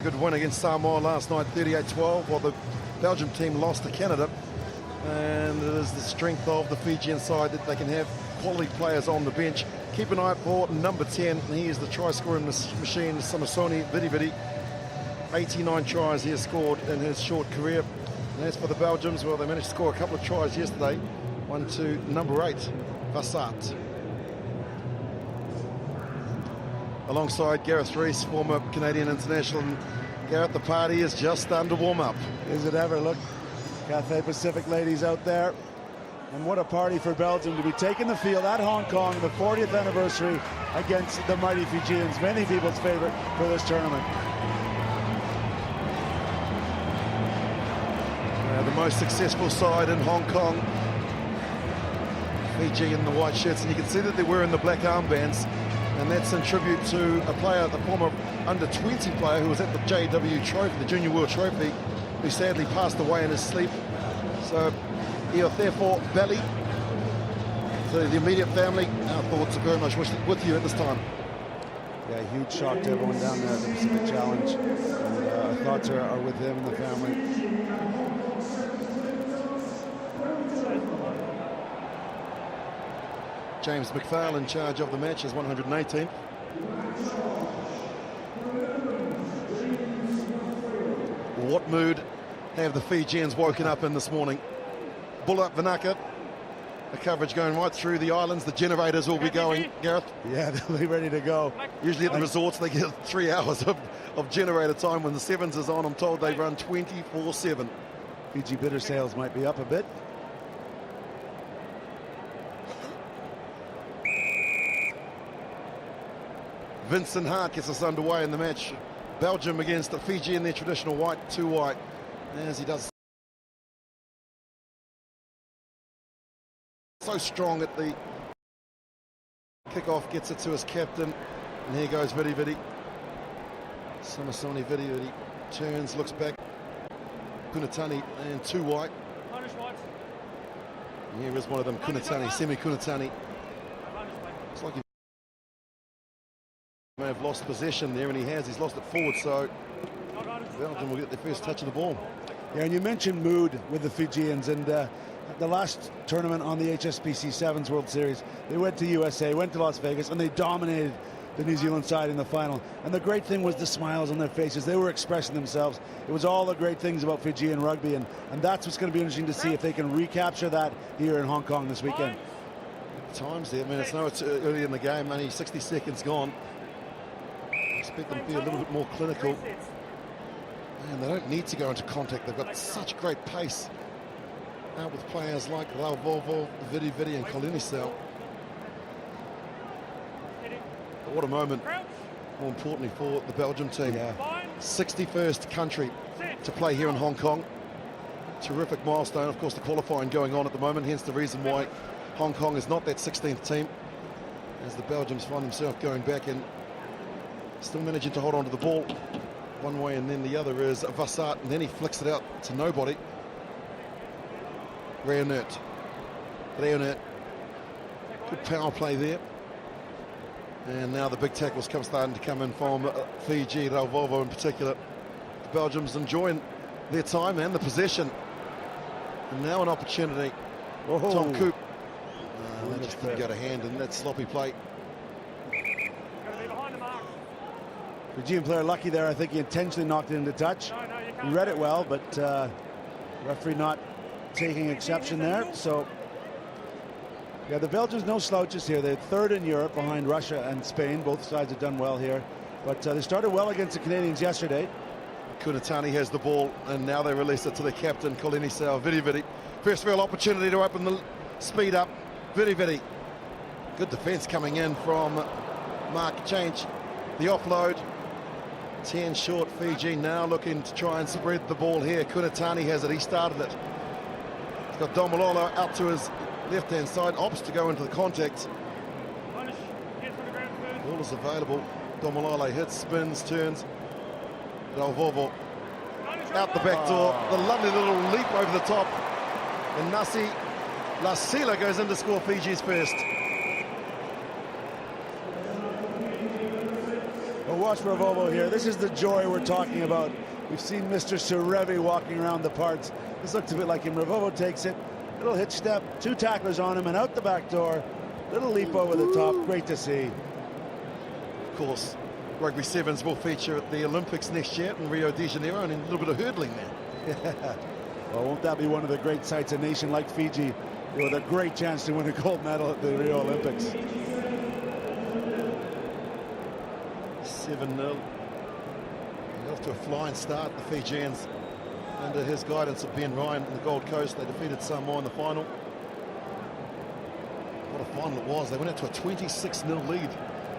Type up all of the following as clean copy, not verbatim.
good win against Samoa last night, 38-12, while the Belgium team lost to Canada. And it is the strength of the Fijian side that they can have quality players on the bench. Keep an eye out for number 10. He is the try-scoring machine, Samasoni Vidividi. 89 tries he has scored in his short career. And as for the Belgians, well, they managed to score a couple of tries yesterday. One to number 8, Vassat. Alongside Gareth Rees, former Canadian international. And Gareth, the party is just starting to warm up. Is it ever? Look, Cathay Pacific ladies out there. And what a party for Belgium to be taking the field at Hong Kong, the 40th anniversary against the mighty Fijians, many people's favorite for this tournament. The most successful side in Hong Kong. Fiji in the white shirts, and you can see that they're wearing the black armbands, and that's in tribute to a player, the former under-20 player who was at the JW Trophy, the Junior World Trophy, who sadly passed away in his sleep. So, therefore, Belly, to the immediate family, our thoughts are very much with you at this time. Yeah, huge shock to everyone down there at the Pacific Challenge. And our thoughts are with him and the family. James McPhail in charge of the match is 118. What mood have the Fijians woken up in this morning? Bulak Vanaka, the coverage going right through the islands. The generators will be going, Gareth. Yeah, they'll be ready to go. Usually at the resorts they get 3 hours of generator time. When the Sevens is on, I'm told they run 24/7. Fiji bitter sales might be up a bit. Vincent Hart gets us underway in the match. Belgium against the Fiji in their traditional white, 2 white. As he does so strong at the kickoff, gets it to his captain. And here goes Vidi Vidi. Samasoni Vidi Vidi turns, looks back. Kunatani and 2 white. And here is one of them, Kunatani, Semi Kunatani. Looks like he may have lost possession there, and he has. He's lost it forward, so Belgium will get their first touch of the ball. Yeah, and you mentioned mood with the Fijians, and the last tournament on the HSBC Sevens World Series, they went to USA, went to Las Vegas, and they dominated the New Zealand side in the final. And the great thing was the smiles on their faces. They were expressing themselves. It was all the great things about Fijian rugby, and that's what's going to be interesting to see if they can recapture that here in Hong Kong this weekend. Times there, I mean, it's early in the game, only 60 seconds gone. Expect them to be a little bit more clinical. And they don't need to go into contact. They've got such great pace out with players like Rauvovo, Vidi Vidi and Kolinisau. But what a moment, more importantly, for the Belgium team. Yeah. 61st country to play here in Hong Kong. Terrific milestone. Of course, the qualifying going on at the moment, hence the reason why Hong Kong is not that 16th team, as the Belgians find themselves going back and still managing to hold on to the ball one way and then the other is Vassat, and then he flicks it out to nobody. Leonard. Good power play there. And now the big tackles starting to come in from Fiji, Rauvovo in particular. The Belgians enjoying their time and the possession. And now an opportunity. Tom Coop. That just didn't go to hand in that sloppy play. Fijian player lucky there. I think he intentionally knocked it into touch. He read it well, but referee not taking exception there. So, yeah, the Belgians no slouches here. They're 3rd in Europe behind Russia and Spain. Both sides have done well here. But they started well against the Canadians yesterday. Kunatani has the ball, and now they release it to the captain, Kolinisau. Vidi Vidi. First real opportunity to open the speed up. Vidi Vidi. Good defence coming in from Mark Change. The offload. 10 short Fiji now looking to try and spread the ball here. Kunatani has it. He started it. He's got Domololo out to his left-hand side. Opts to go into the contact. Ball is available. Domololo hits, spins, turns. Rauvovo out the back door. The lovely little leap over the top. And Nasi Lasila goes in to score Fiji's first. watch Ravovo here. This is the joy we're talking about. We've seen Mr. Serevi walking around the parts. This looks a bit like him. Ravovo takes it. Little hitch step, 2 tacklers on him, and out the back door. Little leap over the top. Great to see. Of course, Rugby Sevens will feature at the Olympics next year in Rio de Janeiro, and a little bit of hurdling there. Well, won't that be one of the great sights? A nation like Fiji with a great chance to win a gold medal at the Rio Olympics. 7-0. Off to a flying start, the Fijians. Under his guidance of Ben Ryan on the Gold Coast, they defeated Samoa in the final. What a final it was. They went out to a 26-0 lead.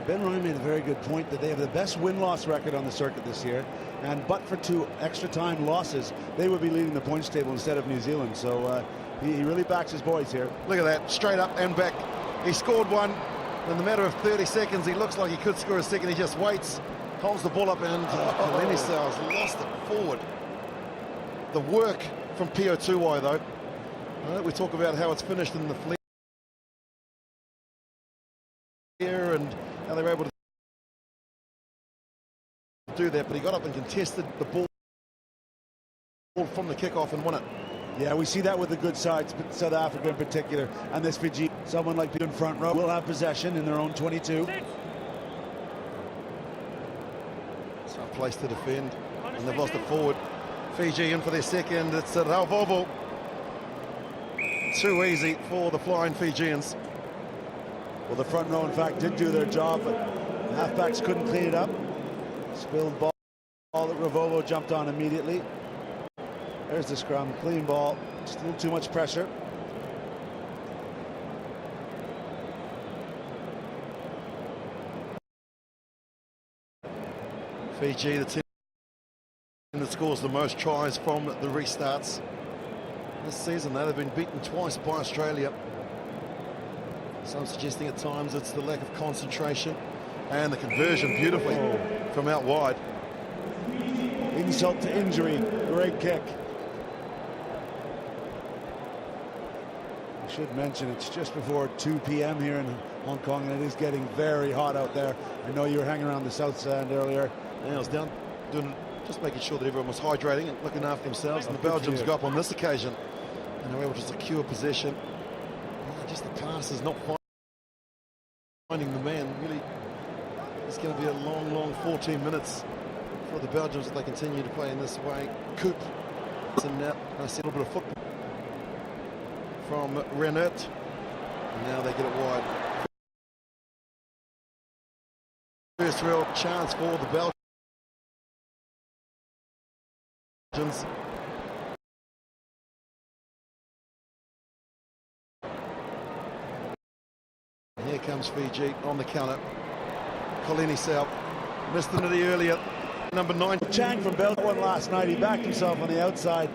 Ben Ryan made a very good point that they have the best win-loss record on the circuit this year, and but for 2 extra time losses, they would be leading the points table instead of New Zealand. So he really backs his boys here. Look at that, straight up and back. He scored one. In the matter of 30 seconds, he looks like he could score a second. He just waits, holds the ball up, and Lenny Sal's lost it forward. The work from PO2Y, though. We talk about how it's finished in the flare and how they were able to do that, but he got up and contested the ball from the kickoff and won it. Yeah, we see that with the good sides, but South Africa in particular, and this Fiji. Someone like in front row will have possession in their own 22. It's a place to defend, and they've lost it forward. Fiji in for their second. It's at Ravovo. Too easy for the flying Fijians. Well, the front row, in fact, did do their job, but the halfbacks couldn't clean it up. Spilled ball that Ravovo jumped on immediately. There's the scrum, clean ball. Just a little too much pressure. Fiji, the team that scores the most tries from the restarts this season. They've been beaten twice by Australia. Some suggesting at times it's the lack of concentration and the conversion beautifully from out wide. Insult to injury, great kick. I should mention it's just before 2 p.m. here in Hong Kong, and it is getting very hot out there. I know you were hanging around the South Stand earlier. Yeah, I was down doing, just making sure that everyone was hydrating and looking after themselves, and the Belgians got up on this occasion and they were able to secure possession. Just the pass is not finding the man. Really, it's going to be a long 14 minutes for the Belgians if they continue to play in this way. Coop, and now I see a little bit of football from Renert, and now they get it wide. First real chance for the Belgians. Here comes Fiji on the counter. Kolini Sau missed the nitty earlier. Number 9. Chang from Belgium won last night. He backed himself on the outside,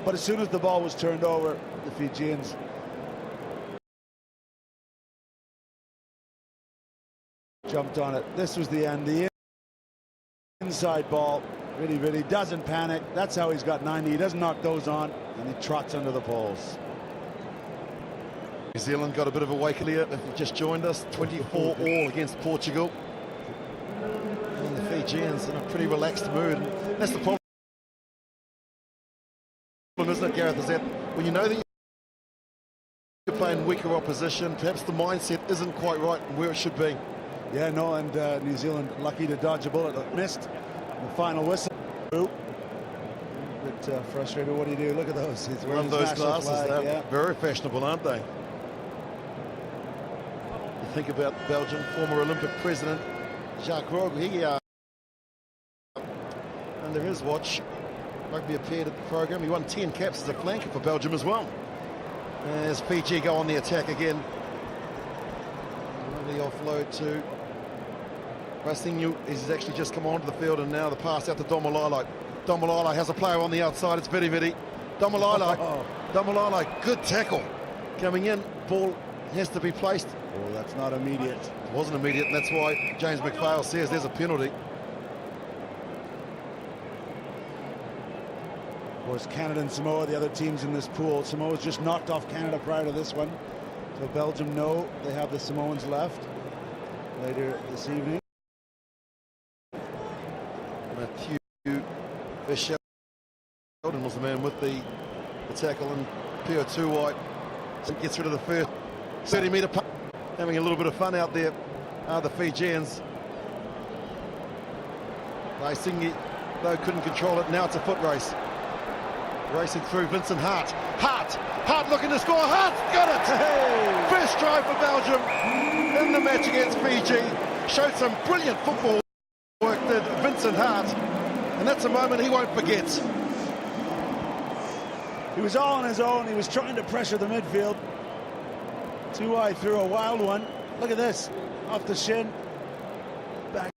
but as soon as the ball was turned over, the Fijians jumped on it. This was the end. The inside ball. Really doesn't panic. That's how he's got 90. He doesn't knock those on, and he trots under the poles. New Zealand got a bit of a wake earlier. If you've just joined us, 24 all against Portugal. And the Fijians in a pretty relaxed mood. And that's the problem, isn't it, Gareth? Is that when you know that you're playing weaker opposition, perhaps the mindset isn't quite right where it should be. Yeah, no, and New Zealand lucky to dodge a bullet that missed. The final whistle. A bit frustrated. What do you do? Look at those. He's Love those glasses. They're very fashionable, aren't they? You think about Belgium, former Olympic president Jacques Rogge. He, under his watch, Rugby appeared at the program. He won 10 caps as a flanker for Belgium as well. As Fiji go on the attack again. Lovely offload to Rasinhu. He's actually just come onto the field, and now the pass out to Domalala. Domalala has a player on the outside. It's Vidi. Domalala, good tackle. Coming in, ball has to be placed. Oh, that's not immediate. It wasn't immediate, and that's why James McPhail says there's a penalty. Of course, Canada and Samoa, the other teams in this pool. Samoa's just knocked off Canada prior to this one. So Belgium know they have the Samoans left later this evening. Sheldon was the man with the tackle, and Pio Tuwai gets rid of the first 30-metre punt. Having a little bit of fun out there are the Fijians. Laisingi, though, couldn't control it. Now it's a foot race. Racing through Vincent Hart. Hart looking to score. Hart's got it! Hey. First try for Belgium in the match against Fiji. Showed some brilliant football work, did Vincent Hart. And that's a moment he won't forget. He was all on his own. He was trying to pressure the midfield. Tuwai threw a wild one. Look at this. Off the shin. Back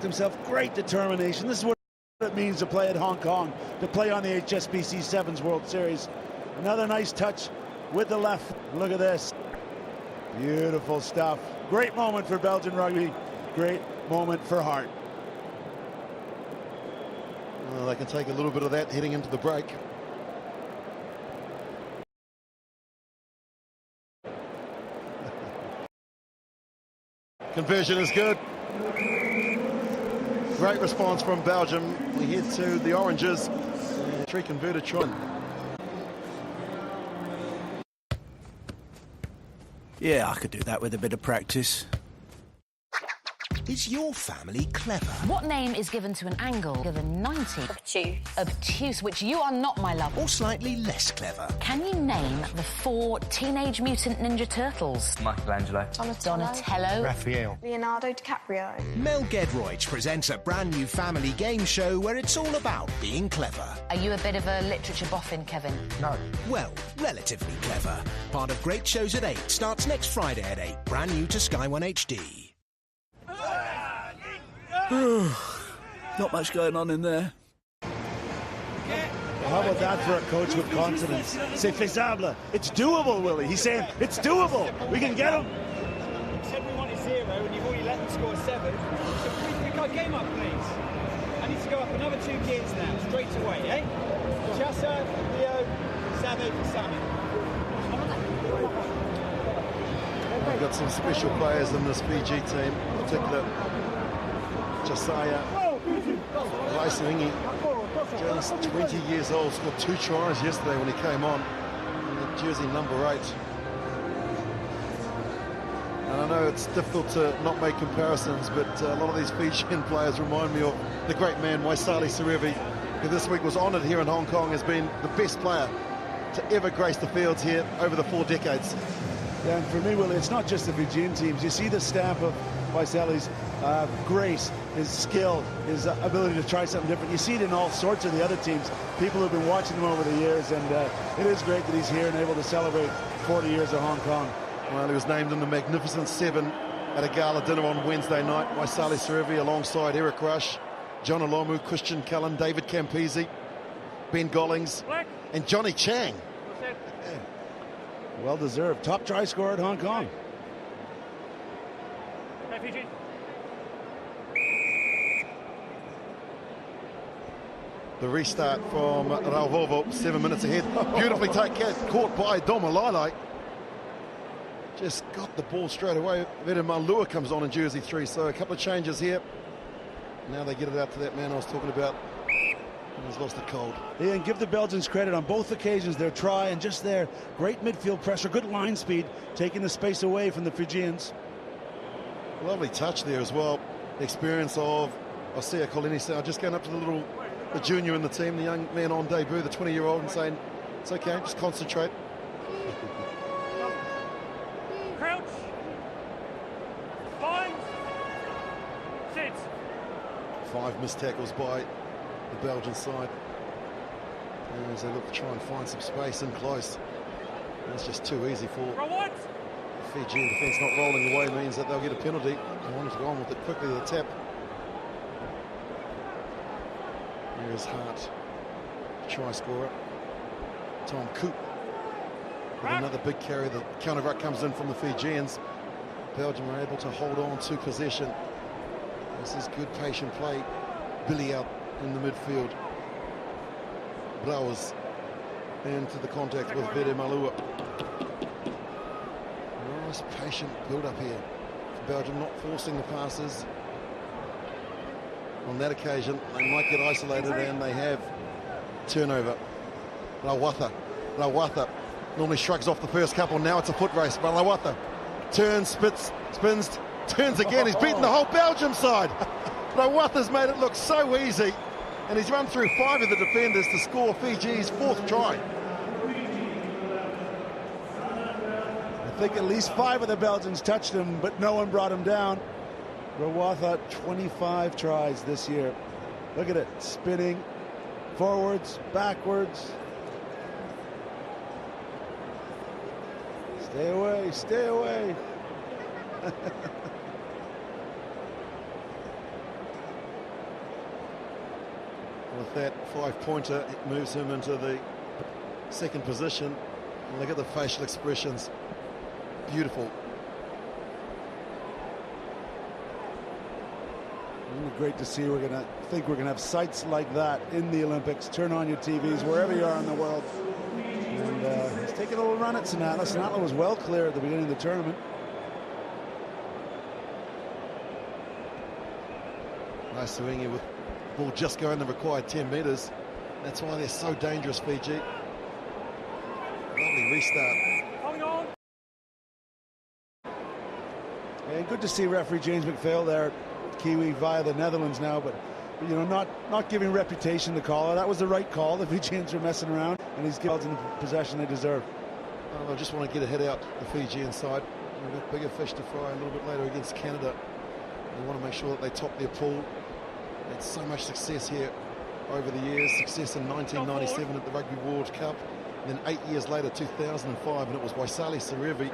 himself. Great determination. This is what it means to play at Hong Kong, to play on the HSBC Sevens World Series. Another nice touch with the left. Look at this. Beautiful stuff. Great moment for Belgian rugby. Great moment for Hart. Well, they can take a little bit of that heading into the break. Conversion is good. Great response from Belgium. We head to the Oranges. 3 converted try. Yeah, I could do that with a bit of practice. Is your family clever? What name is given to an angle given 90? Obtuse. Obtuse, which you are not, my love. Or slightly less clever? Can you name the 4 Teenage Mutant Ninja Turtles? Michelangelo. Donatello. Raphael. Leonardo DiCaprio. Mel Gedroych presents a brand new family game show where it's all about being clever. Are you a bit of a literature boffin, Kevin? No. Well, relatively clever. Part of Great Shows at 8 starts next Friday at 8. Brand new to Sky One HD. Not much going on in there. Well, how about that for a coach with confidence? C'est faisable. It's doable, Willie. He's saying it's doable. We can get him. You said we wanted 0 and you've already let them score 7. So please pick our game up, please. I need to go up another 2 gears now, straight away, eh? Chassa, Leo, Savage, Sammy. We've got some special players in this Fiji team, in particular Josiah Laisingi, just 20 years old, scored 2 tries yesterday when he came on, in jersey number 8. And I know it's difficult to not make comparisons, but a lot of these Fijian players remind me of the great man Waisali Serevi, who this week was honoured here in Hong Kong as being the best player to ever grace the fields here over the 4 decades. Yeah, and for me, Willie, it's not just the Fijian teams. You see the stamp of Waisali's grace, his skill, his ability to try something different. You see it in all sorts of the other teams. People have been watching him over the years, and it is great that he's here and able to celebrate 40 years of Hong Kong. Well, he was named in the Magnificent 7 at a gala dinner on Wednesday night. Waisali Serevi alongside Eric Rush, John Olomu, Christian Cullen, David Campese, Ben Gollings, and Johnny Chang. Well deserved. Top try scorer at Hong Kong. The restart from Rauvovo, 7 minutes ahead. Beautifully caught by Domalai. Just got the ball straight away. Vede Malua comes on in jersey 3, so a couple of changes here. Now they get it out to that man I was talking about. He's lost it cold. Yeah, and give the Belgians credit on both occasions. Their try and just their great midfield pressure, good line speed, taking the space away from the Fijians. Lovely touch there as well. The experience of Osea Kolinisa, just going up to the junior in the team, the young man on debut, the 20-year-old, and saying, it's okay, just concentrate. Crouch. Bind. Sit. 5 missed tackles by the Belgian side as they look to try and find some space in close. That's just too easy for Fijian defence. Not rolling away means that they'll get a penalty. They wanted to go on with it quickly to the tap. Here's Hart, try scorer. Tom Coop with another big carry. The counter ruck comes in from the Fijians. Belgium are able to hold on to possession. This is good patient play. Billy out in the midfield. Blowers into the contact with Vede Malua. Nice patient build up here. Belgium not forcing the passes. On that occasion, they might get isolated, and they have turnover. Rawatha normally shrugs off the first couple. Now it's a foot race. But Rawatha turns, spins, turns again. He's beaten the whole Belgium side. Rawatha's made it look so easy, and he's run through 5 of the defenders to score Fiji's 4th try. I think at least 5 of the Belgians touched him, but no one brought him down. Rawatha, 25 tries this year. Look at it, spinning forwards, backwards. Stay away, stay away. With that 5-pointer, it moves him into the 2nd position. And look at the facial expressions. Beautiful. Great to see. We're gonna have sights like that in the Olympics. Turn on your TVs wherever you are in the world. And he's taking a little run at Sinatla. Sinatla was well clear at the beginning of the tournament. Nice swinging with the ball just going the required 10 metres. That's why they're so dangerous, Fiji. Lovely restart. And good to see referee James McPhail there, Kiwi via the Netherlands now, but you know, not giving reputation to caller. That was the right call. The Fijians were messing around, and he's given the possession they deserve. I just want to get a head out the Fijian side. They've got bigger fish to fry a little bit later against Canada. They want to make sure that they top their pool. Had so much success here over the years. Success in 1997 at the Rugby World Cup. And then 8 years later, 2005, and it was Waisali Serevi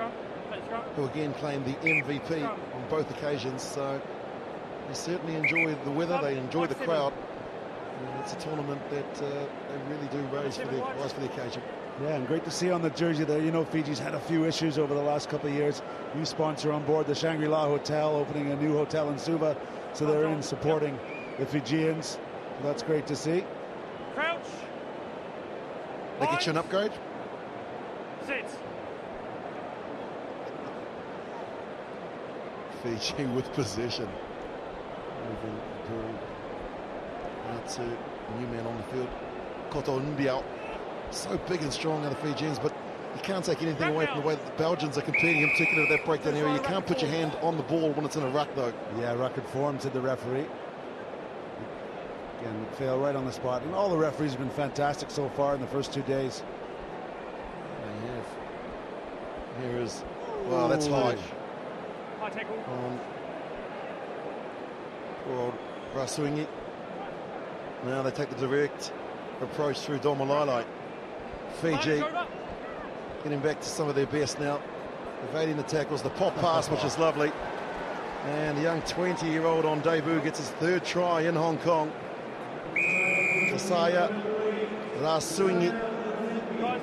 who again claimed the MVP on both occasions. So they certainly enjoy the weather, they enjoy the crowd. And it's a tournament that they really do rise for the occasion. Yeah, and great to see on the jersey there. You know, Fiji's had a few issues over the last couple of years. New sponsor on board, the Shangri-La Hotel, opening a new hotel in Suva. So they're in supporting the Fijians. That's great to see. Crouch. They get you an upgrade? Sit. Fiji with possession. Moving the ball out to a new man on the field. Koto Nbiao. So big and strong are the Fijians, but you can't take anything away from the way that the Belgians are competing, in particular that breakdown area. You can't put your hand on the ball when it's in a ruck, though. Yeah, ruck and form, said the referee. Again, McPhail right on the spot. And all the referees have been fantastic so far in the first 2 days. They have. Here is... Wow, that's high. High tackle. Poor old Rasuingi. Now they take the direct approach through Domalai. Fiji getting back to some of their best now. Evading the tackles, the pop pass, which is lovely. And the young 20-year-old on debut gets his 3rd try in Hong Kong. Kasaya Rasuingi. Guys,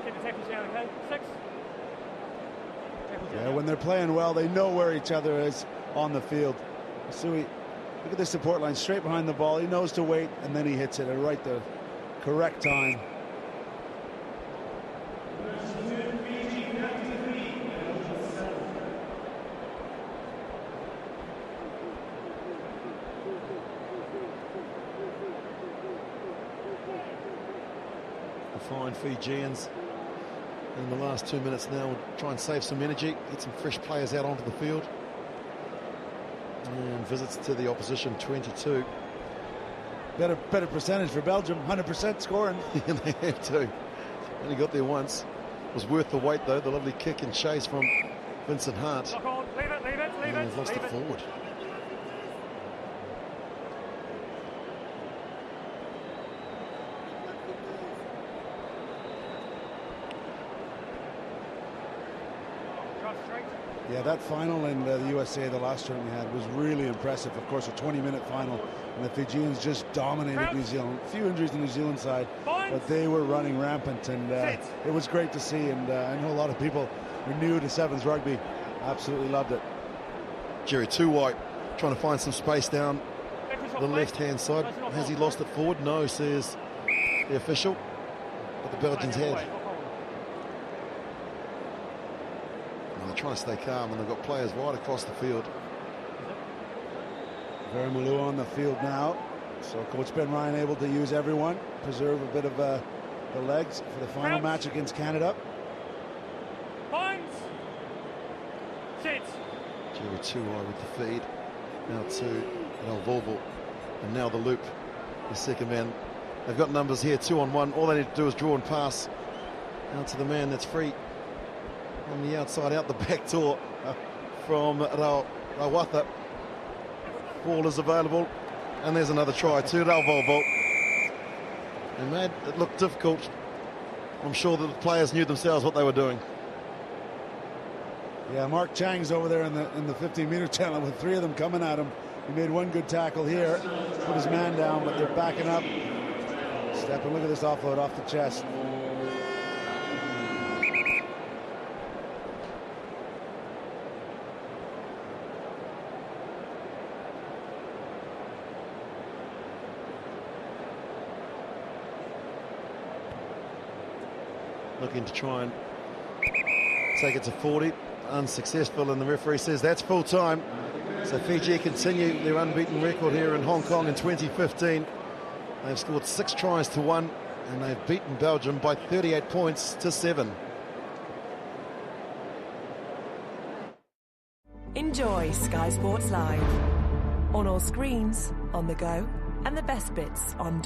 keep the tackles down, okay? 6. Yeah, when they're playing well, they know where each other is on the field. Sui, look at the support line, straight behind the ball. He knows to wait, and then he hits it at right the correct time. The fine Fijians in the last 2 minutes now will try and save some energy, get some fresh players out onto the field. And visits to the opposition 22. Better percentage for Belgium, 100% scoring. Yeah, they have to. Only got there once. It was worth the wait, though. The lovely kick and chase from Vincent Hart. Lock on. Leave it, leave it, leave And it. they've lost leave it forward. Drive straight. Yeah, that final in the USA, the last tournament we had, was really impressive. Of course, a 20-minute final, and the Fijians just dominated New Zealand. A few injuries to the New Zealand side, but they were running rampant, and it was great to see. And I know a lot of people who are new to Sevens rugby absolutely loved it. Jerry Tuwai trying to find some space down the left-hand side. Has he lost it forward? No, says the official. But the Belgians had. They're trying to stay calm, and they've got players right across the field. Veramulu on the field now. So Coach Ben Ryan able to use everyone, preserve a bit of the legs for the final match against Canada. Jerry Tuai with the feed. Now to El Volvo. And now the loop. The second man. They've got numbers here, 2-on-1. All they need to do is draw and pass. Out to the man that's free. On the outside, out the back door from Rawatha. Ball is available. And there's another try to El Volvo. And man, it looked difficult. I'm sure that the players knew themselves what they were doing. Yeah, Mark Chang's over there in the 15-meter channel with three of them coming at him. He made one good tackle here, put his man down, but they're backing up. Step and look at this offload off the chest. Looking to try and take it to 40. Unsuccessful, and the referee says that's full time. So Fiji continue their unbeaten record here in Hong Kong in 2015. They've scored 6 tries to 1, and they've beaten Belgium by 38 points to 7. Enjoy Sky Sports Live on all screens, on the go, and the best bits on